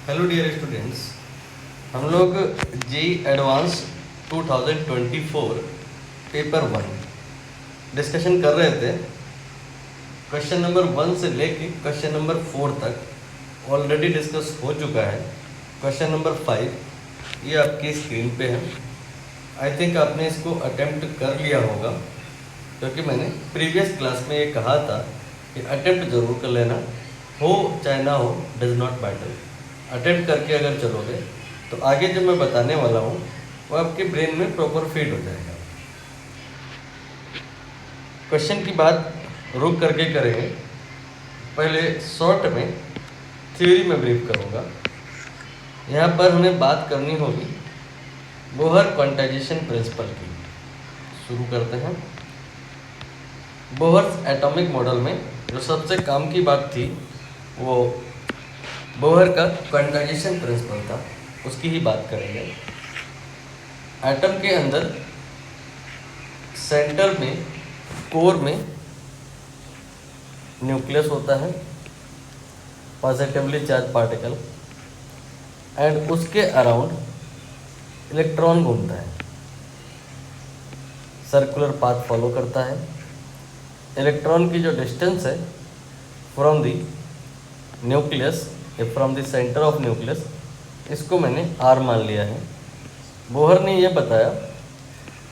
Hello dear students, हम लोग JEE advance 2024 paper 1 discussion कर रहे थे। क्वेश्चन नंबर 1 से लेके क्वेश्चन नंबर 4 तक ऑलरेडी डिस्कस हो चुका है। क्वेश्चन नंबर 5 ये आपकी स्क्रीन पे है। आई थिंक आपने इसको अटेम्प्ट कर लिया होगा, क्योंकि मैंने प्रीवियस क्लास में ये कहा था कि अटेम्प्ट ज़रूर कर लेना, हो चाहे ना हो, डज नॉट मैटर। अटेम्प्ट करके अगर चलोगे तो आगे जो मैं बताने वाला हूँ वो आपके ब्रेन में प्रॉपर फिट हो जाएगा। क्वेश्चन की बात रुक करके करेंगे। पहले शॉर्ट में थ्योरी में ब्रीफ करूँगा। यहाँ पर हमें बात करनी होगी बोहर क्वांटाइजेशन प्रिंसिपल की। शुरू करते हैं। बोहर्स एटॉमिक मॉडल में जो सबसे काम की बात थी वो बोहर का क्वांटाइजेशन प्रिंसिपल था, उसकी ही बात करेंगे। एटम के अंदर सेंटर में, कोर में न्यूक्लियस होता है, पॉजिटिवली चार्ज पार्टिकल, एंड उसके अराउंड इलेक्ट्रॉन घूमता है, सर्कुलर पाथ फॉलो करता है। इलेक्ट्रॉन की जो डिस्टेंस है from the nucleus from the centre of nucleus, इसको मैंने आर मान लिया है। बोहर ने ये बताया,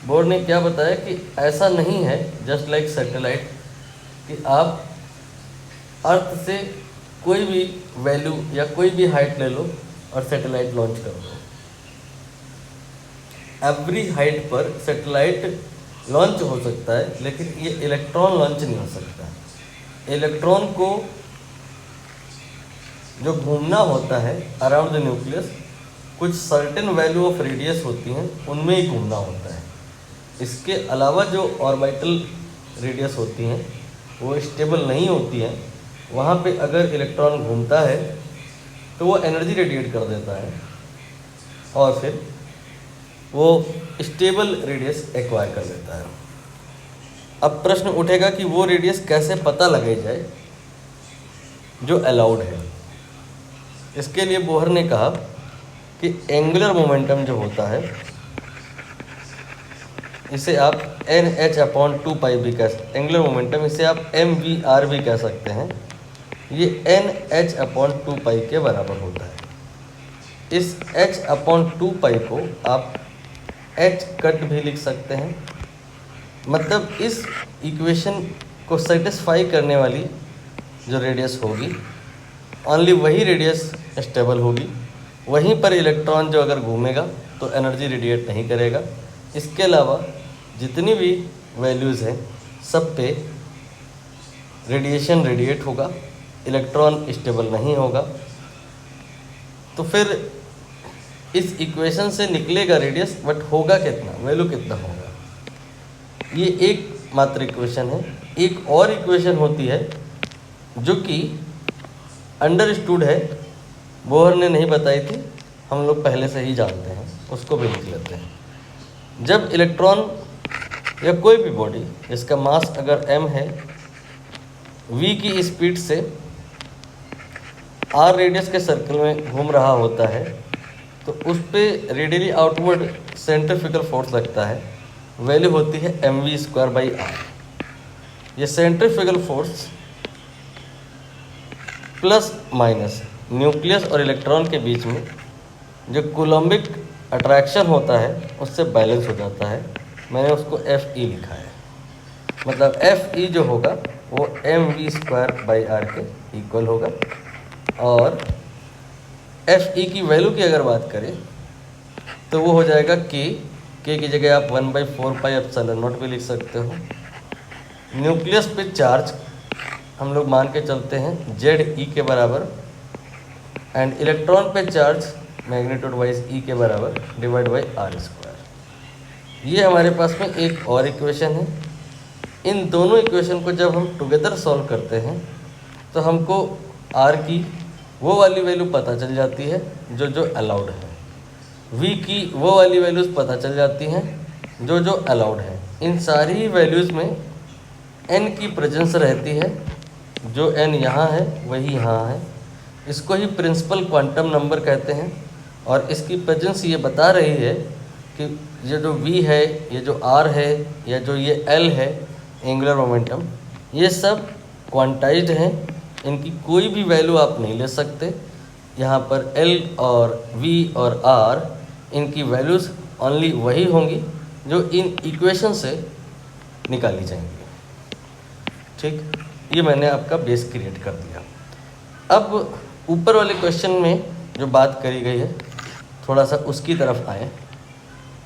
बोहर ने क्या बताया कि ऐसा नहीं है जस्ट लाइक सैटेलाइट कि आप अर्थ से कोई भी वैल्यू या कोई भी हाइट ले लो और सैटेलाइट लॉन्च कर दो। एवरी हाइट पर सैटेलाइट लॉन्च हो सकता है, लेकिन ये इलेक्ट्रॉन लॉन्च नहीं हो सकता। इलेक्ट्रॉन को जो घूमना होता है अराउंड द न्यूक्लियस, कुछ सर्टेन वैल्यू ऑफ रेडियस होती हैं, उनमें ही घूमना होता है। इसके अलावा जो ऑर्बिटल रेडियस होती हैं वो स्टेबल नहीं होती हैं। वहाँ पे अगर इलेक्ट्रॉन घूमता है तो वो एनर्जी रेडिएट कर देता है और फिर वो स्टेबल रेडियस एक्वायर कर देता है। अब प्रश्न उठेगा कि वो रेडियस कैसे पता लगाई जाए जो अलाउड है। इसके लिए बोहर ने कहा कि एंगुलर मोमेंटम जो होता है इसे आप NH/2π भी कह सकते हैं। एंगुलर मोमेंटम इसे आप MVR भी कह सकते हैं। ये NH/2π के बराबर होता है। इस H/2π को आप H कट भी लिख सकते हैं। मतलब इस इक्वेशन को सेटिस्फाई करने वाली जो रेडियस होगी, ओनली वही रेडियस स्टेबल होगी। वहीं पर इलेक्ट्रॉन जो अगर घूमेगा तो एनर्जी रेडिएट नहीं करेगा। इसके अलावा जितनी भी वैल्यूज़ हैं सब पे रेडिएशन रेडिएट होगा, इलेक्ट्रॉन स्टेबल नहीं होगा। तो फिर इस इक्वेशन से निकलेगा रेडियस, बट होगा कितना, वैल्यू कितना होगा। ये एक मात्र इक्वेशन है। एक और इक्वेशन होती है जो कि अंडरस्टूड है, बोहर ने नहीं बताई थी, हम लोग पहले से ही जानते हैं, उसको भी लिख लेते हैं। जब इलेक्ट्रॉन या कोई भी बॉडी जिसका मास अगर m है, v की स्पीड से r रेडियस के सर्कल में घूम रहा होता है, तो उस पर रेडियली आउटवर्ड सेंट्रीफ्यूगल फोर्स लगता है। वैल्यू होती है mv²/r। ये centrifugal force plus minus nucleus और इलेक्ट्रॉन के बीच में जो कूलम्बिक अट्रैक्शन होता है उससे बैलेंस हो जाता है। मैंने उसको Fe लिखा है। मतलब Fe जो होगा वो mv²/r के इक्वल होगा। और Fe की वैल्यू की अगर बात करें तो वो हो जाएगा k की जगह आप 1/4πε0 भी लिख सकते हो। न्यूक्लियस पे चार्ज हम लोग मान के चलते हैं Ze के बराबर, एंड इलेक्ट्रॉन पे चार्ज मैग्नीट्यूड वाइज E के बराबर /r²। ये हमारे पास में एक और इक्वेशन है। इन दोनों इक्वेशन को जब हम टुगेदर सॉल्व करते हैं तो हमको R की वो वाली वैल्यू पता चल जाती है जो अलाउड है, V की वो वाली वैल्यूज़ पता चल जाती हैं जो अलाउड है। इन सारी वैल्यूज़ में n की प्रेजेंस रहती है। जो n यहाँ है वही यहाँ है, इसको ही प्रिंसिपल क्वांटम नंबर कहते हैं। और इसकी प्रेजेंस ये बता रही है कि ये जो v है, ये जो r है, या जो ये l है एंगुलर मोमेंटम, ये सब क्वांटाइज्ड हैं। इनकी कोई भी वैल्यू आप नहीं ले सकते। यहाँ पर l और v और r इनकी वैल्यूज़ ओनली वही होंगी जो इन इक्वेशन से निकाली जाएंगी। ठीक, ये मैंने आपका बेस क्रिएट कर दिया। अब ऊपर वाले क्वेश्चन में जो बात करी गई है, थोड़ा सा उसकी तरफ आए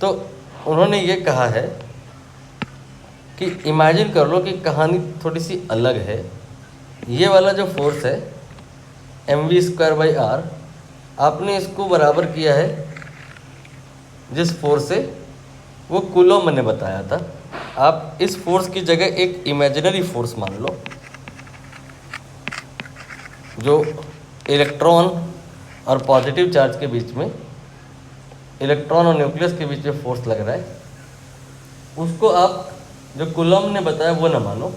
तो उन्होंने ये कहा है कि इमेजिन कर लो कि कहानी थोड़ी सी अलग है। ये वाला जो फोर्स है mv²/r, आपने इसको बराबर किया है जिस फोर्स से वो कूलॉम ने बताया था। आप इस फोर्स की जगह एक इमेजिनरी फोर्स मान लो, जो इलेक्ट्रॉन और पॉजिटिव चार्ज के बीच में, इलेक्ट्रॉन और न्यूक्लियस के बीच में फोर्स लग रहा है, उसको आप जो कूलॉम ने बताया वो ना मानो,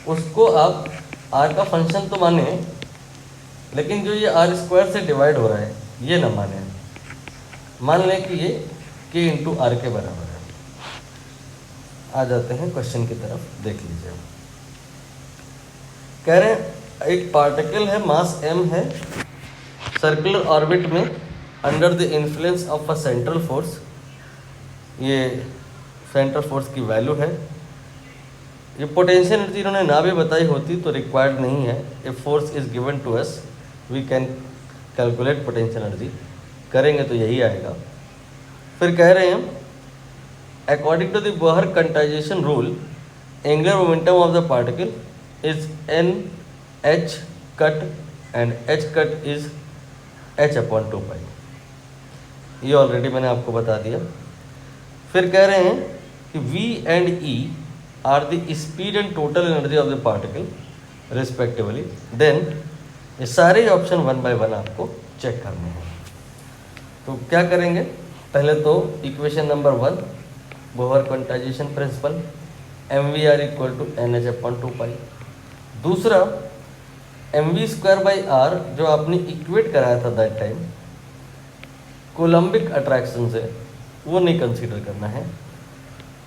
उसको आप आर का फंक्शन तो माने, लेकिन जो ये r² से डिवाइड हो रहा है ये ना माने। मान लें कि ये k × r के बराबर है। आ जाते हैं क्वेश्चन की तरफ, देख लीजिए। कह रहे हैं एक पार्टिकल है, मास m है, सर्कुलर ऑर्बिट में under the influence of a central force. ये सेंट्रल फोर्स की वैल्यू है। ये पोटेंशियल एनर्जी इन्होंने ना भी बताई होती तो रिक्वायर्ड नहीं है। If force is given to us we can calculate potential energy, करेंगे तो यही आएगा। फिर कह रहे हैं according to the Bohr quantization rule angular momentum of the particle is n(h) cut and h cut is h/2π। ये ऑलरेडी मैंने आपको बता दिया। फिर कह रहे हैं कि v and e are the speed and total energy of the particle respectively. Then ये सारे ऑप्शन 1 बाय 1 आपको चेक करने हैं। तो क्या करेंगे, पहले तो equation number 1 Bohr quantization principle mvr = nh/2π। दूसरा mv²/r जो आपने इक्वेट कराया था दैट टाइम कोलम्बिक अट्रैक्शन से, वो नहीं कंसीडर करना है।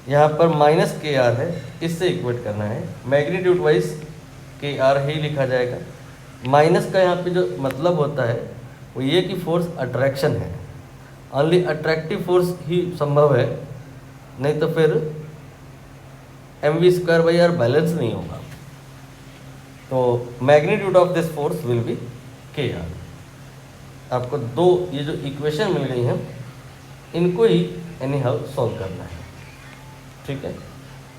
यहाँ पर -kr है, इससे इक्वेट करना है। मैग्नीट्यूड वाइज kr ही लिखा जाएगा। माइनस का यहाँ पे जो मतलब होता है वो ये कि फोर्स अट्रैक्शन है, ओनली अट्रैक्टिव फोर्स ही संभव है, नहीं तो फिर mv²/r बैलेंस नहीं होगा। तो magnitude of this force will be kr। आपको दो ये जो इक्वेशन मिल गई हैं इनको ही एनी हाउ सॉल्व करना है। ठीक है,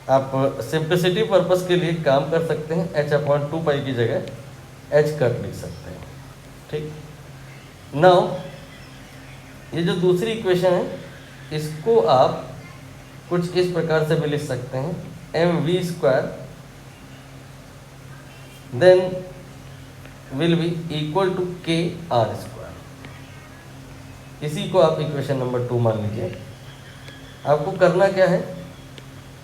आप सिंप्लिसिटी पर्पस के लिए काम कर सकते हैं, h/2π की जगह h कट लिख सकते हैं। ठीक, नाउ ये जो दूसरी इक्वेशन है इसको आप कुछ इस प्रकार से भी लिख सकते हैं mv² then will be equal to kr²। इसी को आप इक्वेशन नंबर 2 मान लीजिए। आपको करना क्या है,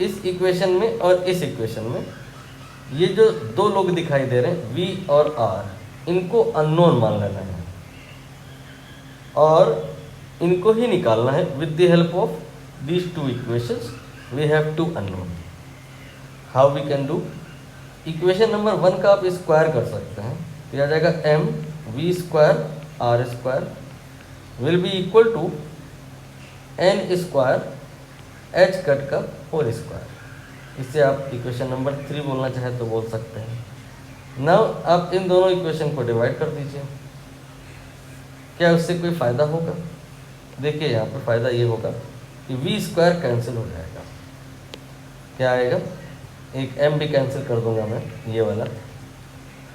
इस इक्वेशन में और इस इक्वेशन में ये जो दो लोग दिखाई दे रहे हैं v और r, इनको अननोन मान लेना है और इनको ही निकालना है। With the help of these two equations we have two unknown. How we can do, equation number 1 का आप स्क्वायर कर सकते हैं, तो आ जाएगा mv²r² will be equal to n² h cut का होल स्क्वायर। इससे आप इक्वेशन नंबर 3 बोलना चाहे तो बोल सकते हैं। नाउ आप इन दोनों इक्वेशन को डिवाइड कर दीजिए। क्या उससे कोई फ़ायदा होगा? देखिए यहाँ पर फ़ायदा ये होगा कि v² कैंसिल हो जाएगा। क्या आएगा, एक m भी कैंसिल कर दूंगा मैं, ये वाला।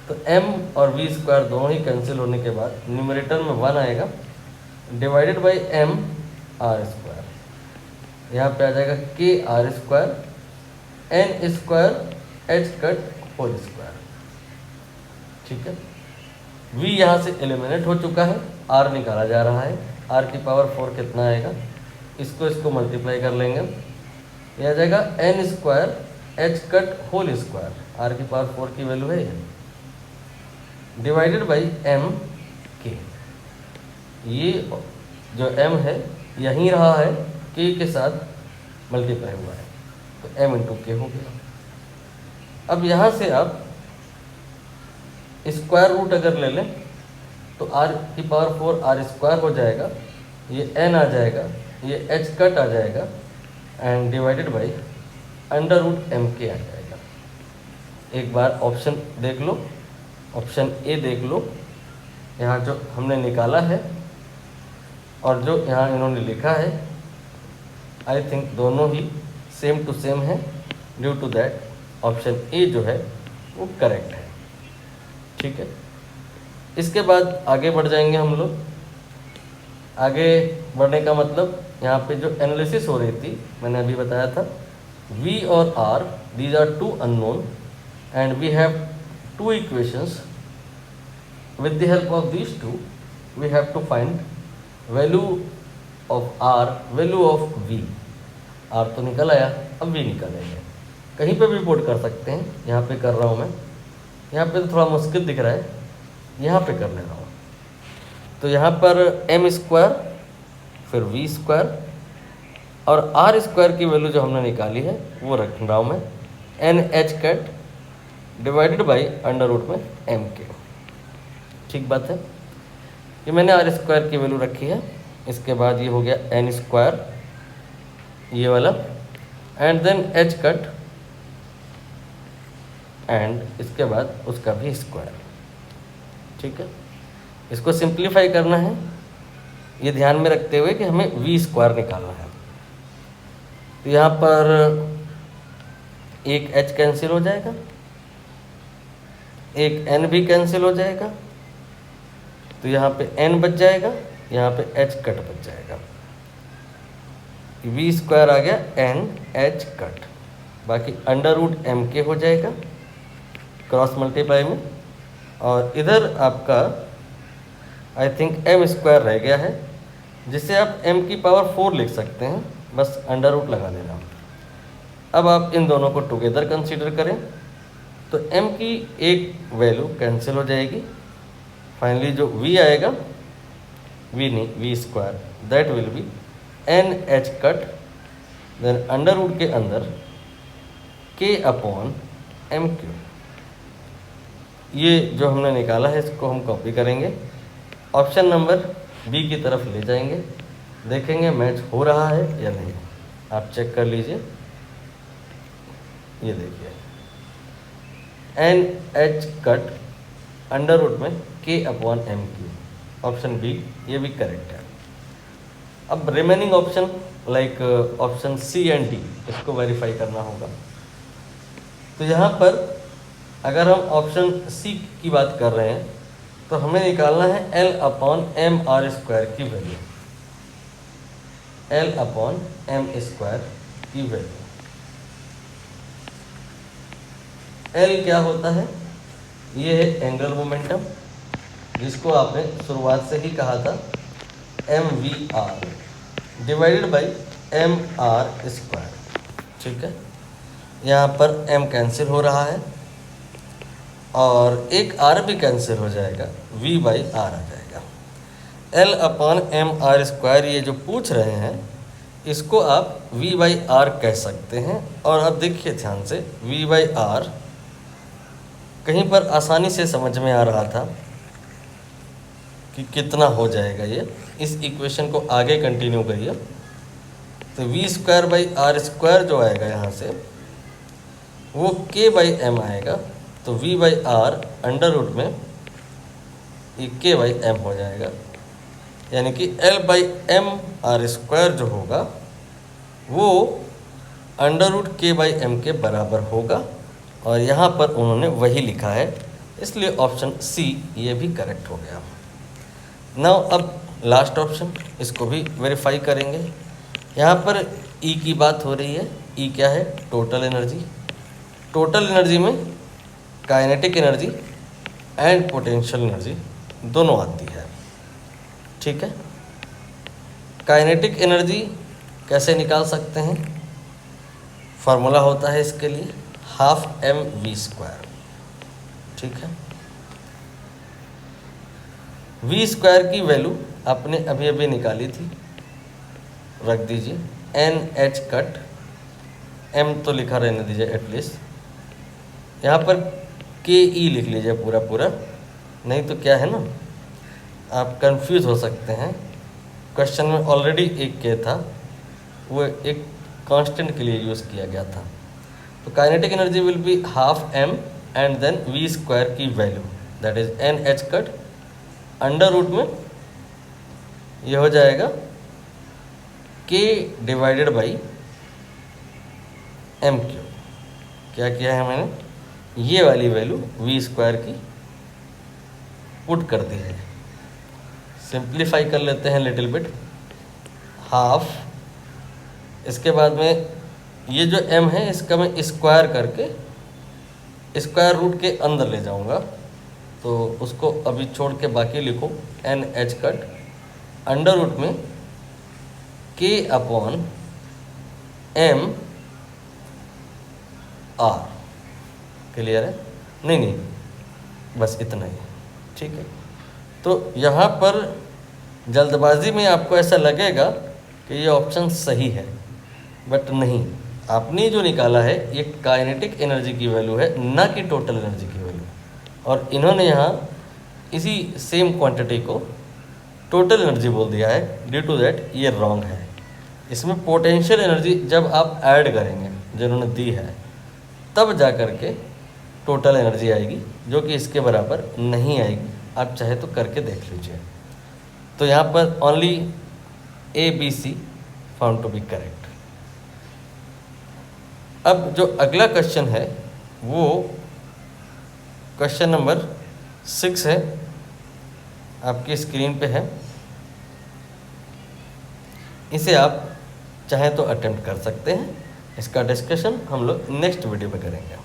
तो m और v² दोनों ही कैंसिल होने के बाद न्यूमरेटर में 1 आएगा डिवाइडेड बाई m r²। यहाँ पे आ जाएगा kr² n² h cut whole square. ठीक है, v यहाँ से एलिमिनेट हो चुका है, r निकाला जा रहा है। r की पावर 4 कितना आएगा, इसको मल्टीप्लाई कर लेंगे, ये आ जाएगा n² h cut whole square. r की पावर 4 की वैल्यू है ये। डिवाइडेड बाई एम के। ये जो एम है यहीं रहा है, के के साथ मल्टीप्लाई हुआ है, तो एम इंटू के हो गया। अब यहाँ से आप स्क्वायर रूट अगर ले लें तो आर की पावर 4 आर स्क्वायर हो जाएगा, ये एन आ जाएगा, ये एच कट आ जाएगा and divided by under root M K आ जाएगा। एक बार ऑप्शन देख लो, ऑप्शन ए देख लो, यहाँ जो हमने निकाला है और जो यहाँ इन्होंने लिखा है, आई थिंक दोनों ही सेम टू सेम है। Due to that option A जो है वो करेक्ट है। ठीक है, इसके बाद आगे बढ़ जाएंगे हम लोग। आगे बढ़ने का मतलब यहाँ पे जो एनालिसिस हो रही थी मैंने अभी बताया था, V और R these are two unknown and we have two equations. With the help of these two we have to find value of R, value of V. R तो निकल आया, अब V निकालेंगे। कहीं पे भी पुट कर सकते हैं, यहाँ पे कर रहा हूँ मैं, यहाँ पे तो थोड़ा मुश्किल दिख रहा है, यहाँ पे कर ले रहा हूँ। तो यहाँ पर एम स्क्वायर फिर वी स्क्वायर और आर स्क्वायर की वैल्यू जो हमने निकाली है वो रख रहा हूँ मैं, N H cut divided by under root में एम के। ठीक बात है, ये मैंने आर स्क्वायर की वैल्यू रखी है। इसके बाद ये हो गया एन स्क्वायर ये वाला and then H cut and इसके बाद उसका भी स्क्वायर। ठीक है, इसको सिंप्लीफाई करना है, ये ध्यान में रखते हुए कि हमें वी स्क्वायर निकालना है। तो यहाँ पर एक एच कैंसिल हो जाएगा, एक एन भी कैंसिल हो जाएगा, तो यहाँ पे एन बच जाएगा, यहाँ पे एच कट बच जाएगा। वी स्क्वायर आ गया एन एच कट, बाकी अंडर रूट एम के हो जाएगा क्रॉस मल्टीप्लाई में, और इधर आपका आई थिंक एम स्क्वायर रह गया है, जिसे आप m की पावर 4 लिख सकते हैं, बस अंडर रूट लगा देना। अब आप इन दोनों को टुगेदर कंसीडर करें तो m की एक वैल्यू कैंसिल हो जाएगी, फाइनली जो v आएगा, v नहीं V square, that will be N H cut then under root के अंदर k अपॉन एम क्यू। ये जो हमने निकाला है इसको हम कॉपी करेंगे, ऑप्शन नंबर बी की तरफ ले जाएंगे, देखेंगे मैच हो रहा है या नहीं। आप चेक कर लीजिए, ये देखिए N H cut under root में K upon M Q, option B ये भी करेक्ट है। अब remaining option like option C and D, इसको वेरीफाई करना होगा। तो यहाँ पर अगर हम ऑप्शन सी की बात कर रहे हैं तो हमें निकालना है L upon M R square की value, L upon M square की वैल्यू। एल क्या होता है, ये है एंगुलर मोमेंटम, जिसको आपने शुरुआत से ही कहा था M V R divided by M R square. ठीक है, यहाँ पर एम कैंसिल हो रहा है और एक आर भी कैंसिल हो जाएगा, v बाई आर आ जाएगा। L upon M R square ये जो पूछ रहे हैं इसको आप v बाई आर कह सकते हैं। और अब देखिए ध्यान से, v बाई आर कहीं पर आसानी से समझ में आ रहा था कि कितना हो जाएगा ये। इस इक्वेशन को आगे कंटिन्यू करिए तो V square by R square जो आएगा यहाँ से वो k बाई एम आएगा, तो v by R under root में ये k बाई एम हो जाएगा, यानी कि l by M R square जो होगा वो under root k by M के बराबर होगा। और यहाँ पर उन्होंने वही लिखा है, इसलिए ऑप्शन सी ये भी करेक्ट हो गया। नाउ अब लास्ट ऑप्शन, इसको भी वेरीफाई करेंगे। यहाँ पर E की बात हो रही है, E क्या है, टोटल एनर्जी। टोटल एनर्जी में kinetic energy and potential energy दोनों आती है। ठीक है, काइनेटिक एनर्जी कैसे निकाल सकते हैं, फार्मूला होता है इसके लिए हाफ एम वी स्क्वायर। ठीक है, वी स्क्वायर की वैल्यू आपने अभी अभी निकाली थी, रख दीजिए। एन एच कट, एम तो लिखा रहने दीजिए एटलीस्ट, यहाँ पर के ई लिख लीजिए पूरा पूरा, नहीं तो क्या है ना, आप कंफ्यूज हो सकते हैं। क्वेश्चन में ऑलरेडी एक के था, वो एक कांस्टेंट के लिए यूज़ किया गया था। तो kinetic energy will be half M and then V square की value that is N H cut under root में ये हो जाएगा के डिवाइडेड बाई एम क्यू। क्या किया है मैंने, ये वाली वैल्यू वी स्क्वायर की पुट कर दी है। सिंप्लीफाई कर लेते हैं लिटिल बिट, हाफ, इसके बाद में ये जो m है इसका मैं स्क्वायर करके स्क्वायर रूट के अंदर ले जाऊंगा, तो उसको अभी छोड़ के बाकी लिखो N H cut under root में k upon m r। Clear है? नहीं, बस इतना ही, ठीक है। तो यहाँ पर जल्दबाजी में आपको ऐसा लगेगा कि ये ऑप्शन सही है, बट नहीं, आपने जो निकाला है ये काइनेटिक एनर्जी की वैल्यू है, ना कि टोटल एनर्जी की वैल्यू। और इन्होंने यहाँ इसी सेम क्वांटिटी को टोटल एनर्जी बोल दिया है, ड्यू टू दैट ये रॉन्ग है। इसमें पोटेंशियल एनर्जी जब आप ऐड करेंगे जिन्होंने दी है, तब जा कर के टोटल एनर्जी आएगी, जो कि इसके बराबर नहीं आएगी। आप चाहे तो करके देख लीजिए। तो यहाँ पर only A B C found to be correct. अब जो अगला क्वेश्चन है वो क्वेश्चन नंबर 6 है, आपकी स्क्रीन पे है। इसे आप चाहे तो अटेम्प्ट कर सकते हैं। इसका डिस्कशन हम लोग नेक्स्ट वीडियो में करेंगे।